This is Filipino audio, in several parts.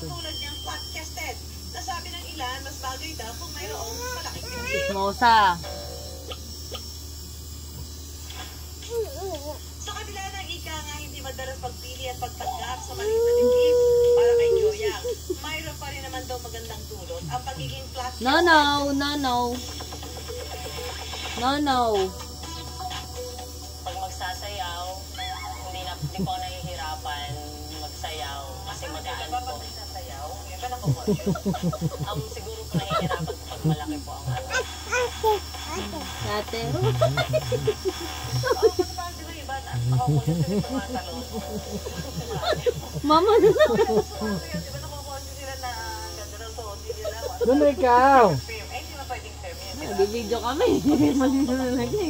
katulad niyang flat-chested. Nasabi ng ilan, mas bagay daw kung mayroong malaking dibdib. Chismosa. Sa kabila ng ika nga hindi madalas pagpili at pagtanggap sa maliit na dibdib para kay Joyang, mayroon pa rin naman daw magandang dulot ang pagiging flat-chested. No. Pag magsasayaw, hindi ko nahihirapan magsayaw kasi magaan po. Pag nagsasayaw, yan ba nakukonsyos? Siguro po nahihirapan pag malaki po ang ano. Dati. Oo, parang di ba iba na? Nakukonsyos sila sa mga talon. Mama na. Di ba nakukonsyos sila na ganda ng suot nila? Doon ikaw. Hindi na pwedeng film yun. Nag-video kami. Mali na lagi.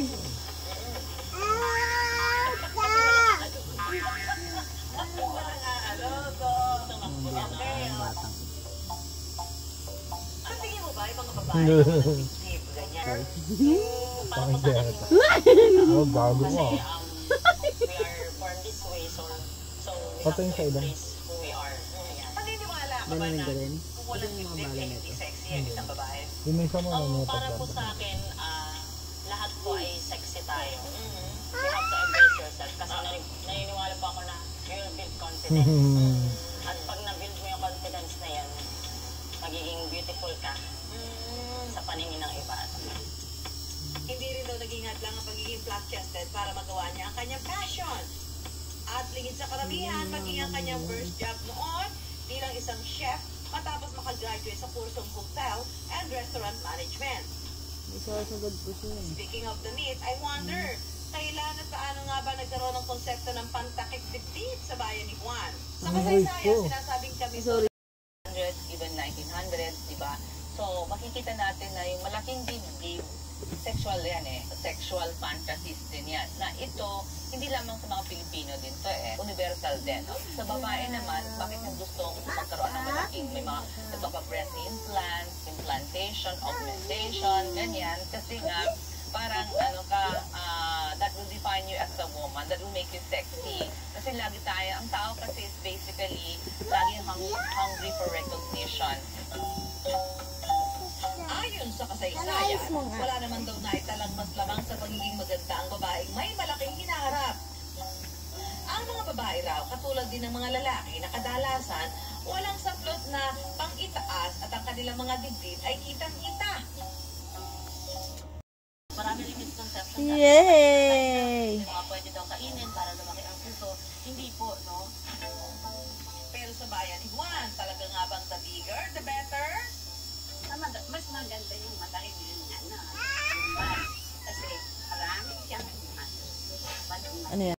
Sa tingin mo ba, ibang babae, dibdib, ganyan? Pakinggan. Oh, gago mo. We are born this way, so we have to embrace who we are. Ayan. Paniniwala ka ba Ganun na din. kung walang dibdib ay hindi sexy ang isang babae? Dinisa mo na Para po sa akin, lahat po ay sexy tayo. You have to embrace yourself. Kasi naniniwala po ako na you will build confidence. At pag na-build mo yung confidence na yan, magiging beautiful ka sa paningin ng iba. Hindi rin daw naging hadlang ang pagiging flat-chested para magawa niya ang kanyang passion. At lingid sa karamihan, maging ang kanyang first job noon bilang isang chef matapos makagraduate sa kursong hotel and restaurant management. Isasagad po siya. Speaking of the meat, I wonder, kailan at paano nga ba nagkaroon ng konsepto ng pantakip dibdib sa bayan ni Juan? Sa kasaysayan, sinasabing kami Sorry. 100, even 1900, di ba? So, makikita natin na yung malaking dibdib, sexual yan sexual fantasies din yan. Na ito, hindi lamang sa mga Pilipino din to universal din. No? Sa babae naman, bakit ang gustong magkaroon ng malaking, may mga ito pa breast implants, implantation, augmentation, ganyan. Kasi nga, parang that will define you as a woman, that will make you sexy. Kasi lagi tayo, ang tao kasi is basically laging hungry for recognition. Ayon sa kasaysayan, wala naman daw naitalang mas lamang sa pagiging maganda ang babaeng may malaking hinaharap. Ang mga babae raw, katulad din ng mga lalaki na kadalasan, walang saplot na pang-itaas at ang kanilang mga dibdib ay kitang-kita. Marami rin misconception Yay! mga pwede daw kainin para lumaki ang puso. Hindi po, no? Pero sa bayan ni Juan, talaga nga bang the bigger, the better? Mas maganda yung malaki yung ano. Kasi marami siyang Ano yan?